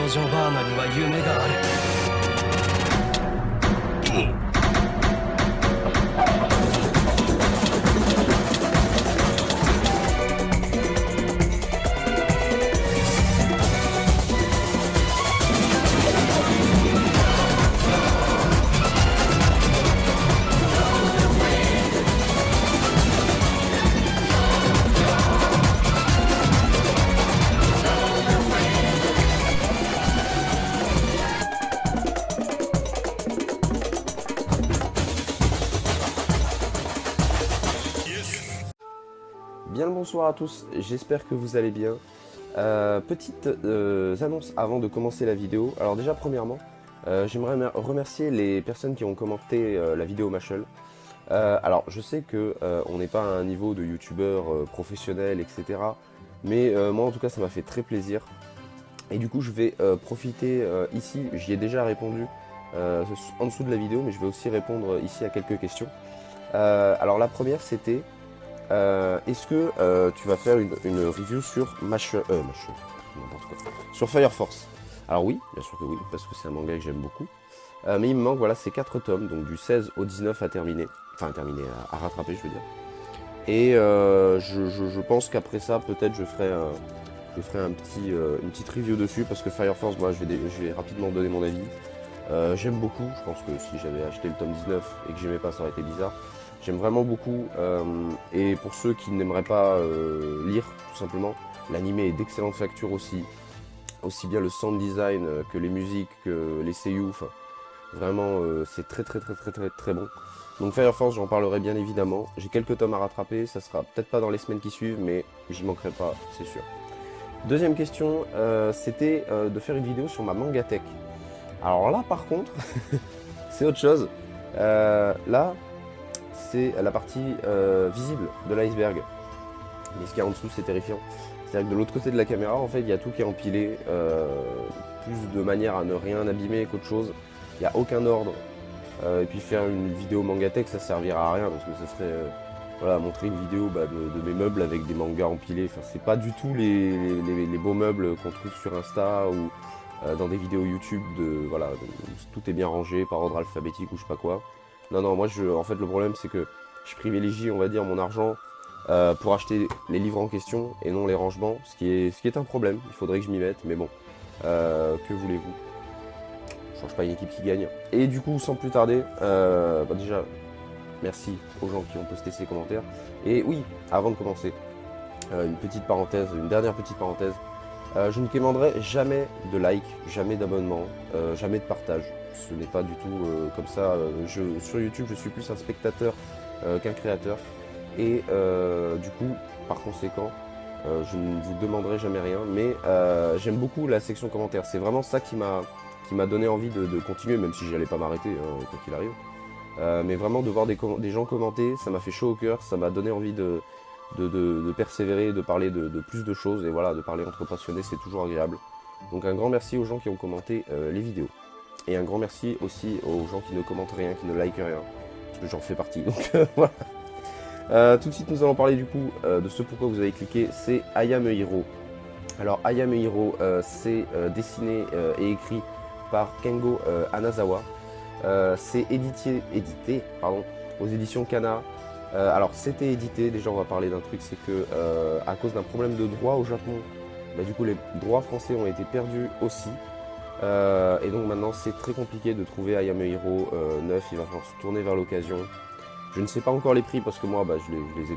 女バーナには夢がある。Bien le bonsoir à tous, j'espère que vous allez bien. Petite annonce avant de commencer la vidéo. Alors déjà premièrement, j'aimerais remercier les personnes qui ont commenté la vidéo Mashal. Alors je sais que on n'est pas à un niveau de youtubeur professionnel, etc. Mais moi en tout cas ça m'a fait très plaisir. Et du coup je vais profiter ici, j'y ai déjà répondu en dessous de la vidéo, mais je vais aussi répondre ici à quelques questions. Alors la première c'était... est-ce que tu vas faire une review sur n'importe quoi, sur Fire Force? Alors oui, bien sûr que oui, parce que c'est un manga que j'aime beaucoup. Mais il me manque voilà ces 4 tomes, donc du 16 au 19 à terminer. Enfin à terminer, à rattraper je veux dire. Et je pense qu'après ça, peut-être je ferai une petite review dessus, parce que Fire Force, moi je vais rapidement donner mon avis. J'aime beaucoup, je pense que si j'avais acheté le tome 19 et que j'aimais pas, ça aurait été bizarre. J'aime vraiment beaucoup, et pour ceux qui n'aimeraient pas lire, tout simplement, l'anime est d'excellente facture aussi. Aussi bien le sound design que les musiques, que les seiyuu, enfin, vraiment c'est très bon. Donc Fire Force, j'en parlerai bien évidemment. J'ai quelques tomes à rattraper, ça sera peut-être pas dans les semaines qui suivent, mais j'y manquerai pas, c'est sûr. Deuxième question, c'était de faire une vidéo sur ma mangatech. Alors là par contre, c'est autre chose. Là, c'est la partie visible de l'iceberg. Mais ce qu'il y a en dessous, c'est terrifiant. C'est-à-dire que de l'autre côté de la caméra, en fait, il y a tout qui est empilé, plus de manière à ne rien abîmer qu'autre chose. Il n'y a aucun ordre. Et puis faire une vidéo mangatech, ça servira à rien, parce que ça serait voilà, montrer une vidéo de mes meubles avec des mangas empilés. Enfin, c'est pas du tout les beaux meubles qu'on trouve sur Insta ou dans des vidéos YouTube voilà, où tout est bien rangé par ordre alphabétique ou je sais pas quoi. Non, moi, en fait, le problème, c'est que je privilégie, on va dire, mon argent pour acheter les livres en question et non les rangements, ce qui est un problème. Il faudrait que je m'y mette, mais bon, que voulez-vous? Je change pas une équipe qui gagne. Et du coup, sans plus tarder, déjà, merci aux gens qui ont posté ces commentaires. Et oui, avant de commencer, une dernière petite parenthèse. Je ne commanderai jamais de like, jamais d'abonnement, jamais de partage. Ce n'est pas du tout comme ça. Sur YouTube, je suis plus un spectateur qu'un créateur. Et du coup, par conséquent, je ne vous demanderai jamais rien. Mais j'aime beaucoup la section commentaires. C'est vraiment ça qui m'a donné envie de continuer, même si j'allais pas m'arrêter, quoi qu'il arrive. Mais vraiment, de voir des gens commenter, ça m'a fait chaud au cœur. Ça m'a donné envie de persévérer, de parler de plus de choses, et voilà, de parler entre passionnés, c'est toujours agréable. Donc un grand merci aux gens qui ont commenté les vidéos. Et un grand merci aussi aux gens qui ne commentent rien, qui ne likent rien, parce que j'en fais partie, donc voilà. Tout de suite nous allons parler du coup de ce pourquoi vous avez cliqué, c'est I Am a Hero. Alors I Am a Hero, c'est dessiné et écrit par Kengo Anazawa. C'est édité aux éditions Kana. Alors c'était édité, déjà on va parler d'un truc, c'est que à cause d'un problème de droit au Japon, du coup les droits français ont été perdus aussi. Et donc maintenant c'est très compliqué de trouver I Am a Hero neuf, il va falloir se tourner vers l'occasion. Je ne sais pas encore les prix parce que moi je les ai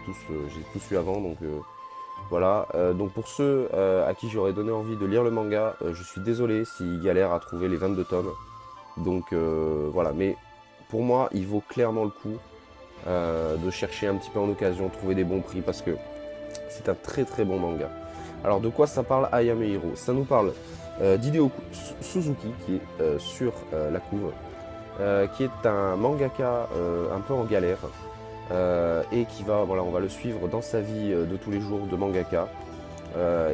tous eu avant, donc voilà. Donc pour ceux à qui j'aurais donné envie de lire le manga, je suis désolé s'ils galèrent à trouver les 22 tomes. Donc voilà, mais pour moi il vaut clairement le coup de chercher un petit peu en occasion, trouver des bons prix, parce que c'est un très bon manga. Alors de quoi ça parle I Am a Hero? Ça nous parle d'Hideo Suzuki, qui est sur la couve, qui est un mangaka un peu en galère, et qui va, voilà, on va le suivre dans sa vie de tous les jours de mangaka.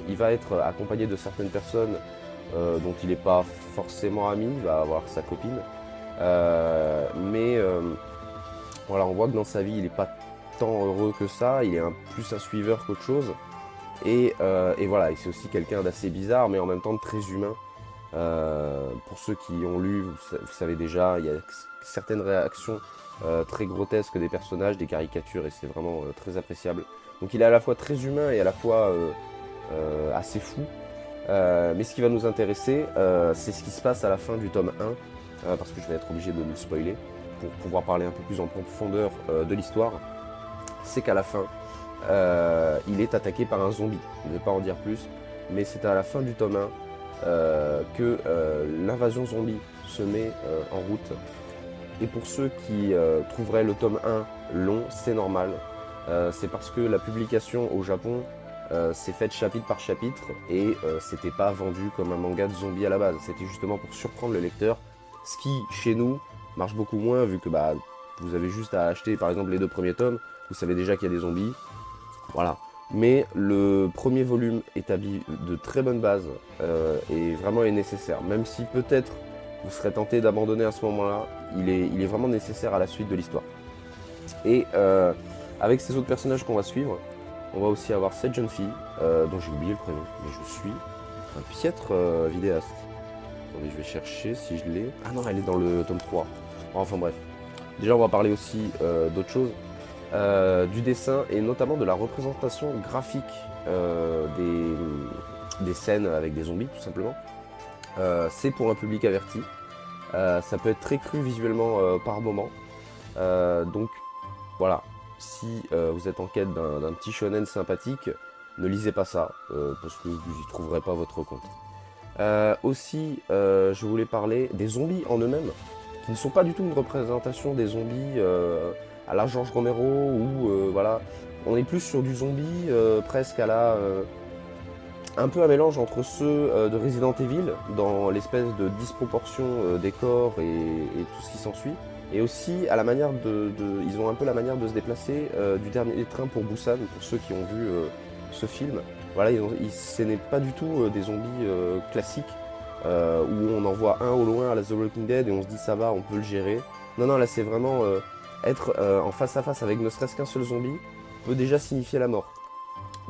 Il va être accompagné de certaines personnes dont il n'est pas forcément ami, il va avoir sa copine, mais voilà, on voit que dans sa vie il n'est pas tant heureux que ça, il est plus un suiveur qu'autre chose. Et voilà, c'est aussi quelqu'un d'assez bizarre, mais en même temps de très humain. Pour ceux qui ont lu, vous savez déjà, il y a certaines réactions très grotesques des personnages, des caricatures, et c'est vraiment très appréciable. Donc il est à la fois très humain et à la fois assez fou. Mais ce qui va nous intéresser, c'est ce qui se passe à la fin du tome 1, parce que je vais être obligé de le spoiler, pour pouvoir parler un peu plus en profondeur de l'histoire. C'est qu'à la fin, il est attaqué par un zombie. Je ne vais pas en dire plus, mais c'est à la fin du tome 1 que l'invasion zombie se met en route. Et pour ceux qui trouveraient le tome 1 long, c'est normal. C'est parce que la publication au Japon s'est faite chapitre par chapitre et c'était pas vendu comme un manga de zombies à la base. C'était justement pour surprendre le lecteur, ce qui chez nous marche beaucoup moins vu que bah, vous avez juste à acheter par exemple les 2 premiers tomes, vous savez déjà qu'il y a des zombies. Voilà. Mais le premier volume établit de très bonnes bases et vraiment est nécessaire. Même si peut-être vous serez tenté d'abandonner à ce moment-là, il est vraiment nécessaire à la suite de l'histoire. Et avec ces autres personnages qu'on va suivre, on va aussi avoir cette jeune fille, dont j'ai oublié le prénom, mais je suis un piètre vidéaste. Attendez, je vais chercher si je l'ai. Ah non, elle est dans le tome 3. Enfin bref. Déjà, on va parler aussi d'autre chose. Du dessin et notamment de la représentation graphique des scènes avec des zombies tout simplement. C'est pour un public averti. Ça peut être très cru visuellement par moment. Donc voilà, si vous êtes en quête d'un petit shonen sympathique, ne lisez pas ça parce que vous n'y trouverez pas votre compte. Aussi, je voulais parler des zombies en eux-mêmes, qui ne sont pas du tout une représentation des zombies à la George Romero, ou voilà, on est plus sur du zombie presque à la... un peu un mélange entre ceux de Resident Evil, dans l'espèce de disproportion des corps et tout ce qui s'ensuit, et aussi à la manière ils ont un peu la manière de se déplacer du dernier train pour Busan, pour ceux qui ont vu ce film. Voilà, ce n'est pas du tout des zombies classiques, où on en voit un au loin à la The Walking Dead et on se dit ça va, on peut le gérer. Non, non, là c'est vraiment être en face à face avec ne serait-ce qu'un seul zombie peut déjà signifier la mort.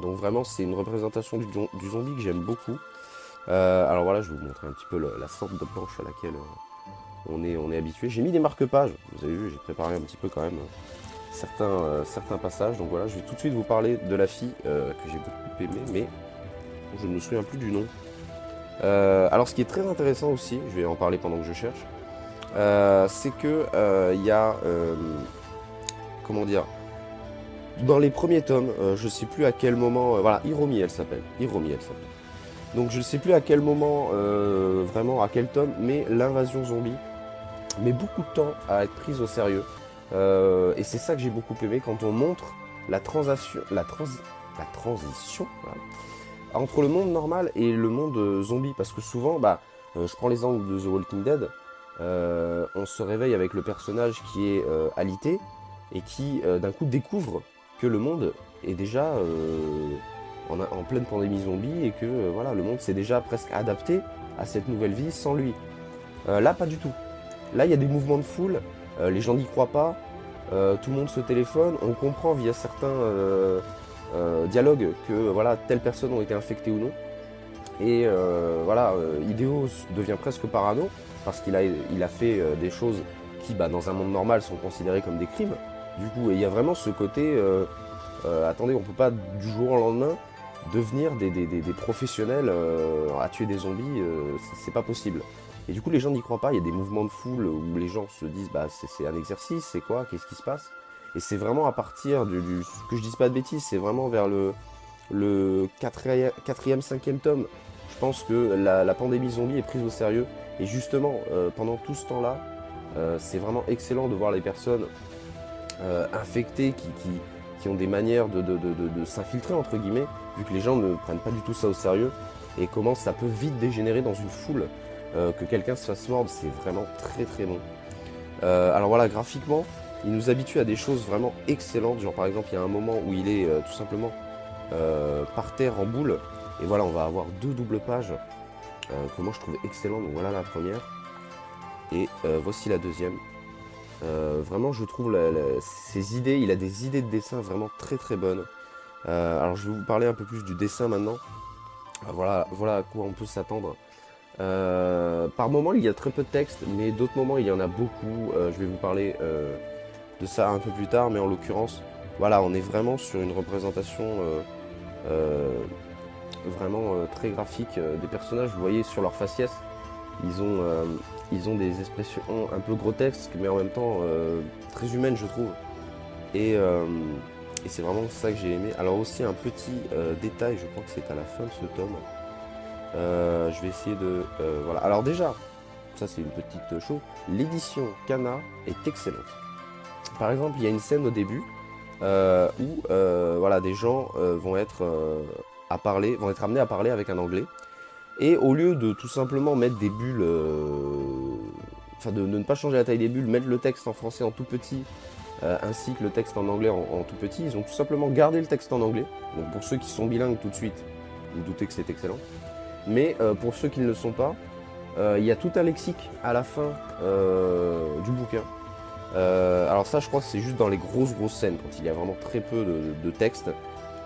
Donc vraiment c'est une représentation du zombie que j'aime beaucoup. Alors voilà, je vais vous montrer un petit peu la sorte de planche à laquelle on est habitué. J'ai mis des marque-pages, vous avez vu, j'ai préparé un petit peu quand même certains passages. Donc voilà, je vais tout de suite vous parler de la fille que j'ai beaucoup aimée, mais je ne me souviens plus du nom. Alors ce qui est très intéressant aussi, je vais en parler pendant que je cherche, c'est que il y a... comment dire, dans les premiers tomes, je sais plus à quel moment... voilà, Hiromi elle s'appelle. Donc je ne sais plus à quel moment, vraiment à quel tome, mais l'invasion zombie met beaucoup de temps à être prise au sérieux. Et c'est ça que j'ai beaucoup aimé quand on montre la transition voilà, entre le monde normal et le monde zombie. Parce que souvent, je prends l'exemple de The Walking Dead, on se réveille avec le personnage qui est alité et qui d'un coup découvre que le monde est déjà en pleine pandémie zombie et que voilà, le monde s'est déjà presque adapté à cette nouvelle vie sans lui. Là, pas du tout. Là, il y a des mouvements de foule, les gens n'y croient pas, tout le monde se téléphone, on comprend via certains dialogues que voilà, telles personnes ont été infectées ou non. Et voilà, Hideo devient presque parano parce qu'il a fait des choses qui, dans un monde normal, sont considérées comme des crimes. Du coup, il y a vraiment ce côté, attendez, on peut pas du jour au lendemain devenir des professionnels à tuer des zombies, c'est pas possible. Et du coup, les gens n'y croient pas, il y a des mouvements de foule où les gens se disent, c'est un exercice, c'est quoi, qu'est-ce qui se passe? Et c'est vraiment à partir que je dise pas de bêtises, c'est vraiment vers le quatrième, cinquième tome, je pense que la pandémie zombie est prise au sérieux. Et justement, pendant tout ce temps-là, c'est vraiment excellent de voir les personnes infectés qui ont des manières de s'infiltrer entre guillemets, vu que les gens ne prennent pas du tout ça au sérieux, et comment ça peut vite dégénérer dans une foule, que quelqu'un se fasse mordre, c'est vraiment très très bon. Alors voilà, graphiquement, il nous habitue à des choses vraiment excellentes, genre par exemple il y a un moment où il est tout simplement par terre en boule, et voilà, on va avoir 2 doubles pages que moi je trouve excellentes. Donc voilà la première, et voici la deuxième. Vraiment, je trouve ses idées, il a des idées de dessin vraiment très très bonnes. Alors, je vais vous parler un peu plus du dessin maintenant. Voilà à quoi on peut s'attendre. Par moments, il y a très peu de texte, mais d'autres moments, il y en a beaucoup. Je vais vous parler de ça un peu plus tard, mais en l'occurrence, voilà, on est vraiment sur une représentation euh, vraiment très graphique des personnages. Vous voyez sur leur faciès, ils ont, euh, ils ont des expressions un peu grotesques, mais en même temps très humaines, je trouve. Et, euh, et c'est vraiment ça que j'ai aimé. Alors aussi un petit détail, je crois que c'est à la fin de ce tome. Je vais essayer de... voilà. Alors déjà, ça c'est une petite chose, l'édition Kana est excellente. Par exemple, il y a une scène au début où voilà, des gens vont être amenés à parler avec un anglais. Et au lieu de tout simplement mettre des bulles, enfin de ne pas changer la taille des bulles, mettre le texte en français en tout petit, ainsi que le texte en anglais en tout petit, ils ont tout simplement gardé le texte en anglais. Donc pour ceux qui sont bilingues tout de suite, vous doutez que c'est excellent. Mais pour ceux qui ne le sont pas, il y a tout un lexique à la fin du bouquin. Alors ça, je crois que c'est juste dans les grosses scènes, quand il y a vraiment très peu de texte.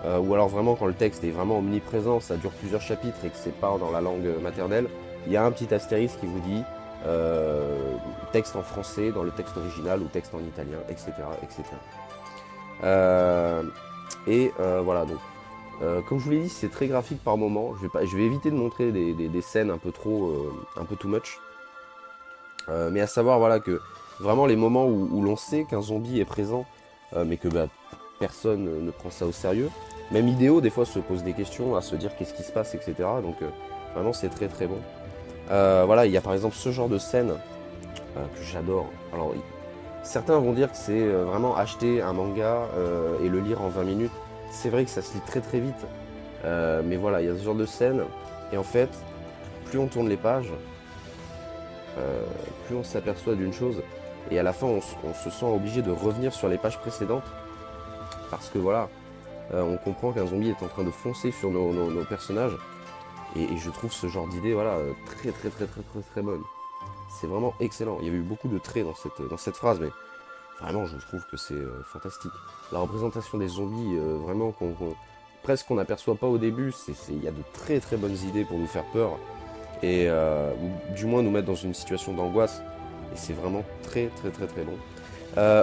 Ou alors vraiment quand le texte est vraiment omniprésent, ça dure plusieurs chapitres et que c'est pas dans la langue maternelle, il y a un petit astérisque qui vous dit texte en français dans le texte original ou texte en italien, etc. etc. Voilà, donc comme je vous l'ai dit, c'est très graphique par moment. Je vais éviter de montrer des scènes un peu trop, un peu too much. Mais à savoir voilà, que vraiment les moments où l'on sait qu'un zombie est présent, mais que personne ne prend ça au sérieux. Même Idéo, des fois, se pose des questions, à se dire qu'est-ce qui se passe, etc. Donc vraiment, c'est très très bon. Voilà, il y a par exemple ce genre de scène que j'adore. Alors, certains vont dire que c'est vraiment acheter un manga et le lire en 20 minutes. C'est vrai que ça se lit très très vite. Mais voilà, il y a ce genre de scène. Et en fait, plus on tourne les pages, plus on s'aperçoit d'une chose. Et à la fin, on se sent obligé de revenir sur les pages précédentes. Parce que voilà, on comprend qu'un zombie est en train de foncer sur nos personnages. Et je trouve ce genre d'idée voilà, très bonne. C'est vraiment excellent. Il y a eu beaucoup de traits dans cette phrase, mais vraiment je trouve que c'est fantastique. La représentation des zombies, vraiment presque qu'on n'aperçoit pas au début, il y a de très bonnes idées pour nous faire peur. Et ou du moins nous mettre dans une situation d'angoisse. Et c'est vraiment très bon.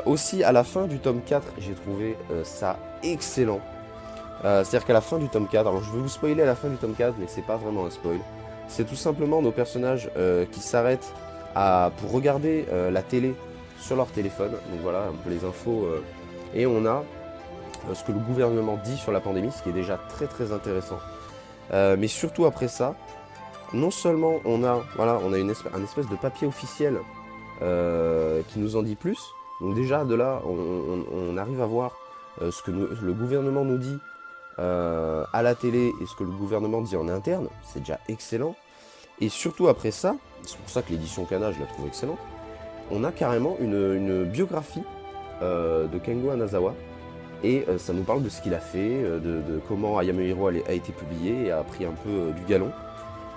Aussi à la fin du tome 4, j'ai trouvé ça excellent. C'est-à-dire qu'à la fin du tome 4, alors je vais vous spoiler à la fin du tome 4, mais c'est pas vraiment un spoil. C'est tout simplement nos personnages qui s'arrêtent pour regarder la télé sur leur téléphone. Donc voilà, un peu les infos. Et on a ce que le gouvernement dit sur la pandémie, ce qui est déjà très intéressant. Mais surtout après ça, non seulement on a un espèce de papier officiel qui nous en dit plus. Donc déjà de là, on arrive à voir ce que le gouvernement nous dit à la télé et ce que le gouvernement dit en interne. C'est déjà excellent. Et surtout après ça, c'est pour ça que l'édition Kana, je la trouve excellente, on a carrément une biographie de Kengo Hanazawa. Et ça nous parle de ce qu'il a fait, de comment Ayame Hiro a été publié et a pris un peu du galon.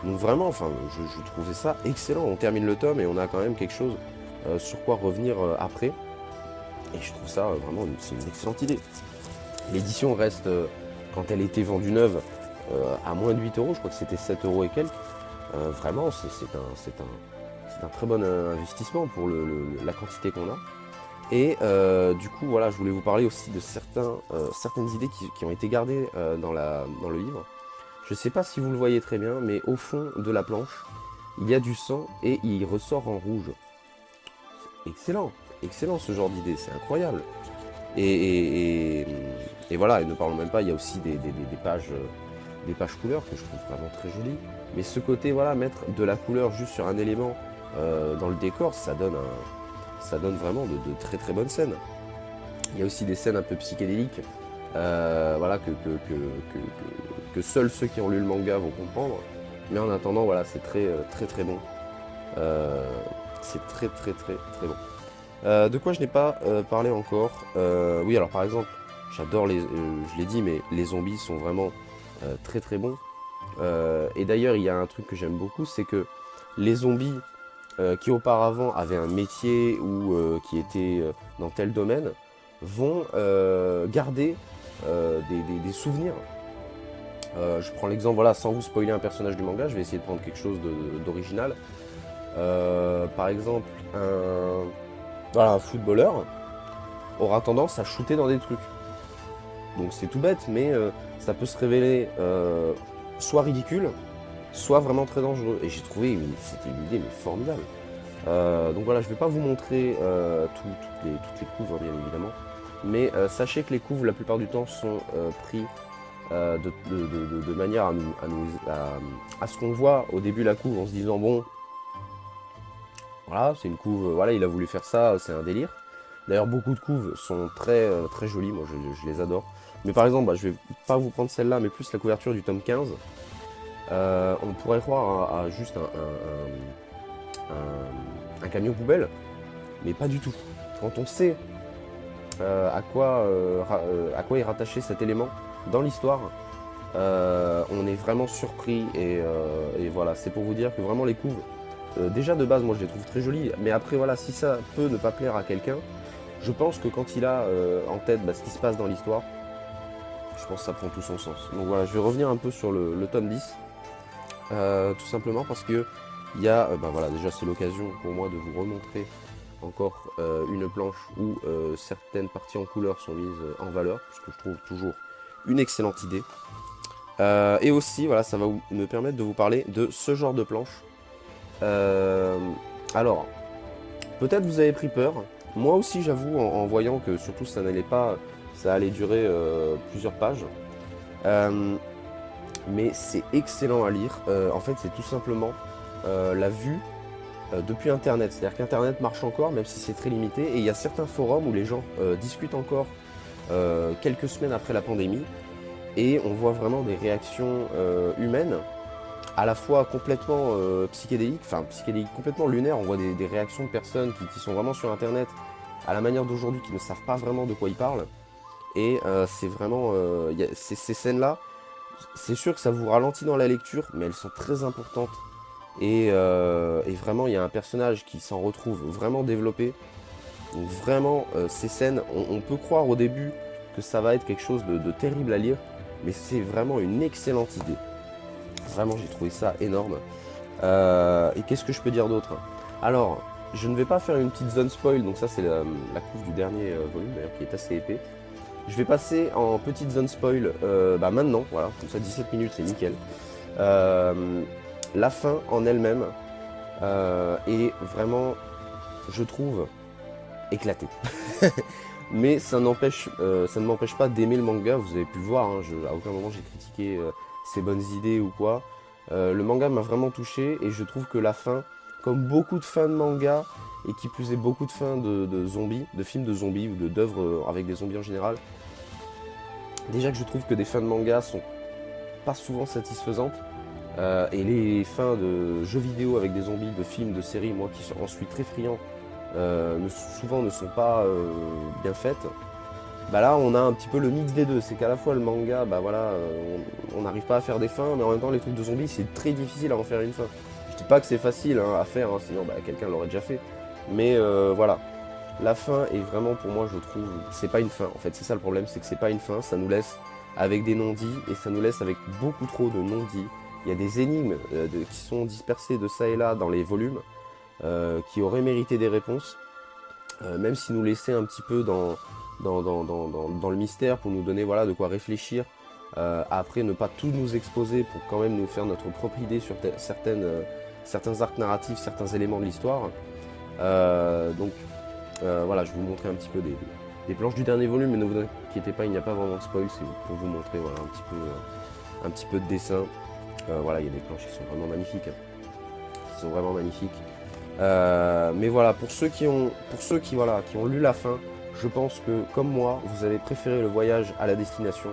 Donc vraiment, enfin, je trouvais ça excellent. On termine le tome et on a quand même quelque chose sur quoi revenir après. Et je trouve ça vraiment, c'est une excellente idée. L'édition reste, quand elle était vendue neuve, à moins de 8 euros. Je crois que c'était 7 euros et quelques. Vraiment, c'est un très bon investissement pour la quantité qu'on a. Et du coup, voilà, je voulais vous parler aussi de certaines idées qui ont été gardées dans le livre. Je ne sais pas si vous le voyez très bien, mais au fond de la planche, il y a du sang et il ressort en rouge. Excellent, excellent ce genre d'idée, c'est incroyable. Et voilà, et ne parlons même pas, il y a aussi des pages couleurs que je trouve vraiment très jolies. Mais ce côté, voilà, mettre de la couleur juste sur un élément dans le décor, ça donne vraiment de très bonnes scènes. Il y a aussi des scènes un peu psychédéliques, voilà, que seuls ceux qui ont lu le manga vont comprendre. Mais en attendant, voilà, c'est très bon. C'est très bon. De quoi je n'ai pas parlé encore. Oui, alors par exemple, j'adore je l'ai dit, mais les zombies sont vraiment très bons. Et d'ailleurs, il y a un truc que j'aime beaucoup, c'est que les zombies qui auparavant avaient un métier ou qui étaient dans tel domaine vont garder des souvenirs. Je prends l'exemple, voilà, sans vous spoiler un personnage du manga, je vais essayer de prendre quelque chose d'original. Par exemple, voilà, un footballeur aura tendance à shooter dans des trucs. Donc c'est tout bête, mais ça peut se révéler soit ridicule, soit vraiment très dangereux. Et j'ai trouvé, c'était une idée mais formidable. Donc voilà, je ne vais pas vous montrer toutes les couves, hein, bien évidemment. Mais sachez que les couves, la plupart du temps, sont pris de manière à ce qu'on voit au début la couve en se disant bon, voilà, c'est une couve, voilà, il a voulu faire ça, c'est un délire. D'ailleurs, beaucoup de couves sont très jolies, moi je les adore. Mais par exemple, je vais pas vous prendre celle-là, mais plus la couverture du tome 15. On pourrait croire à juste un camion poubelle, mais pas du tout. Quand on sait à quoi est rattaché cet élément dans l'histoire, on est vraiment surpris et voilà, c'est pour vous dire que vraiment les couves, déjà de base moi je les trouve très jolies, mais après voilà, si ça peut ne pas plaire à quelqu'un, je pense que quand il a en tête ce qui se passe dans l'histoire, je pense que ça prend tout son sens. Donc voilà, je vais revenir un peu sur le tome 10, tout simplement parce que il y a, voilà, déjà c'est l'occasion pour moi de vous remontrer encore une planche où certaines parties en couleur sont mises en valeur, ce que je trouve toujours une excellente idée. Et aussi, voilà, ça va me permettre de vous parler de ce genre de planche. Alors, peut-être vous avez pris peur. Moi aussi, j'avoue, en voyant que surtout ça n'allait pas, ça allait durer plusieurs pages. Mais c'est excellent à lire. En fait, c'est tout simplement la vue depuis Internet. C'est-à-dire qu'Internet marche encore, même si c'est très limité. Et il y a certains forums où les gens discutent encore quelques semaines après la pandémie. Et on voit vraiment des réactions humaines, à la fois complètement psychédéliques, enfin psychédéliques, complètement lunaires. On voit des réactions de personnes qui sont vraiment sur Internet, à la manière d'aujourd'hui, qui ne savent pas vraiment de quoi ils parlent. Et c'est vraiment... ces scènes-là, c'est sûr que ça vous ralentit dans la lecture, mais elles sont très importantes. Et vraiment, il y a un personnage qui s'en retrouve vraiment développé. Donc vraiment, ces scènes, on peut croire au début que ça va être quelque chose de terrible à lire, mais c'est vraiment une excellente idée. Vraiment, j'ai trouvé ça énorme. Et qu'est-ce que je peux dire d'autre? Alors, je ne vais pas faire une petite zone spoil, donc ça c'est la couve du dernier volume d'ailleurs qui est assez épais. Je vais passer en petite zone spoil maintenant, voilà, comme ça 17 minutes c'est nickel. La fin en elle-même est vraiment, je trouve, éclatée. Mais ça ne m'empêche pas d'aimer le manga, vous avez pu le voir, hein, à aucun moment j'ai critiqué ses bonnes idées ou quoi. Le manga m'a vraiment touché et je trouve que la fin, comme beaucoup de fins de manga, et qui plus est beaucoup de fins de zombies, de films de zombies ou d'œuvres avec des zombies en général, déjà que je trouve que des fins de manga sont pas souvent satisfaisantes, et les fins de jeux vidéo avec des zombies, de films, de séries, moi qui en suis très friand, souvent ne sont pas bien faites. Là on a un petit peu le mix des deux, c'est qu'à la fois le manga, on n'arrive pas à faire des fins, mais en même temps les trucs de zombies c'est très difficile à en faire une fin. Je dis pas que c'est facile à faire, hein, sinon quelqu'un l'aurait déjà fait, mais voilà. La fin est vraiment pour moi je trouve, c'est pas une fin en fait, c'est ça le problème, c'est que c'est pas une fin, ça nous laisse avec des non-dits et ça nous laisse avec beaucoup trop de non-dits. Il y a des énigmes qui sont dispersées de ça et là dans les volumes, qui auraient mérité des réponses, même si nous laissaient un petit peu dans le mystère pour nous donner voilà, de quoi réfléchir. Après, ne pas tout nous exposer pour quand même nous faire notre propre idée sur certains arcs narratifs, certains éléments de l'histoire. Voilà, je vais vous montrer un petit peu des planches du dernier volume, mais ne vous inquiétez pas, il n'y a pas vraiment de spoil, c'est pour vous montrer voilà, un petit peu de dessin. Voilà, il y a des planches qui sont vraiment magnifiques. Mais voilà, pour ceux qui ont lu la fin, je pense que, comme moi, vous avez préféré le voyage à la destination.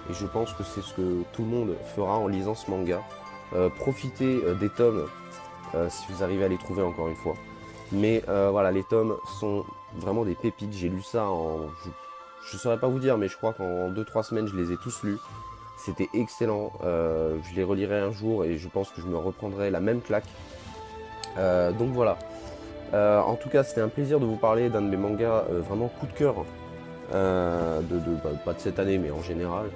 Et je pense que c'est ce que tout le monde fera en lisant ce manga. Profitez des tomes, si vous arrivez à les trouver encore une fois. Mais voilà, les tomes sont vraiment des pépites. J'ai lu ça je ne saurais pas vous dire, mais je crois qu'en 2-3 semaines, je les ai tous lus. C'était excellent. Je les relirai un jour et je pense que je me reprendrai la même claque. Donc voilà. En tout cas, c'était un plaisir de vous parler d'un de mes mangas vraiment coup de cœur pas de cette année, mais en général.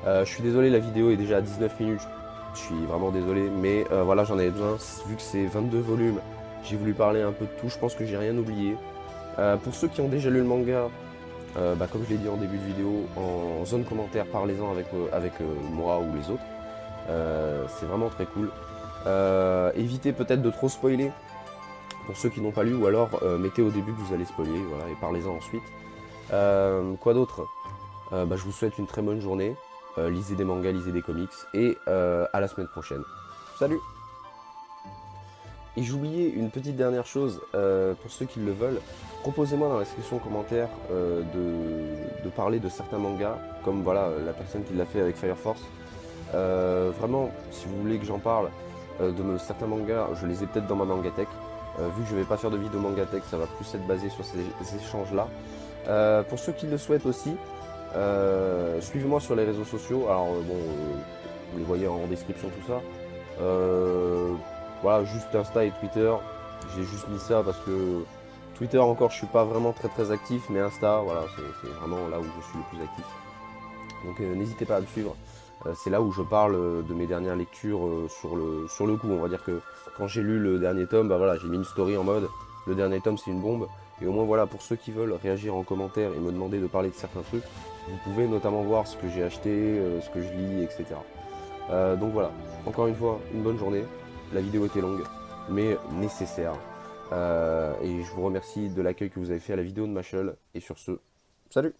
Je suis désolé, la vidéo est déjà à 19 minutes. Je suis vraiment désolé, mais voilà, j'en avais besoin. Vu que c'est 22 volumes, j'ai voulu parler un peu de tout. Je pense que j'ai rien oublié. Pour ceux qui ont déjà lu le manga, comme je l'ai dit en début de vidéo, en zone commentaire, parlez-en avec moi ou les autres. C'est vraiment très cool. Évitez peut-être de trop spoiler pour ceux qui n'ont pas lu, ou alors mettez au début que vous allez spoiler, voilà, et parlez-en ensuite. Quoi d'autre? Je vous souhaite une très bonne journée. Lisez des mangas, lisez des comics, et à la semaine prochaine. Salut! Et j'oubliais une petite dernière chose, pour ceux qui le veulent, proposez-moi dans la section commentaires de parler de certains mangas, comme voilà la personne qui l'a fait avec Fire Force. Vraiment, si vous voulez que j'en parle certains mangas, je les ai peut-être dans ma mangatech. Vu que je vais pas faire de vidéo mangatech, ça va plus être basé sur ces échanges-là. Pour ceux qui le souhaitent aussi, suivez-moi sur les réseaux sociaux. Alors vous les voyez en description tout ça. Voilà, juste Insta et Twitter. J'ai juste mis ça parce que Twitter encore je suis pas vraiment très actif, mais Insta, voilà, c'est vraiment là où je suis le plus actif. Donc n'hésitez pas à me suivre. C'est là où je parle de mes dernières lectures sur le coup. On va dire que quand j'ai lu le dernier tome, voilà, j'ai mis une story en mode le dernier tome c'est une bombe. Et au moins voilà, pour ceux qui veulent réagir en commentaire et me demander de parler de certains trucs, vous pouvez notamment voir ce que j'ai acheté, ce que je lis, etc. Donc voilà, encore une fois, une bonne journée. La vidéo était longue, mais nécessaire. Et je vous remercie de l'accueil que vous avez fait à la vidéo de Mashal. Et sur ce, salut!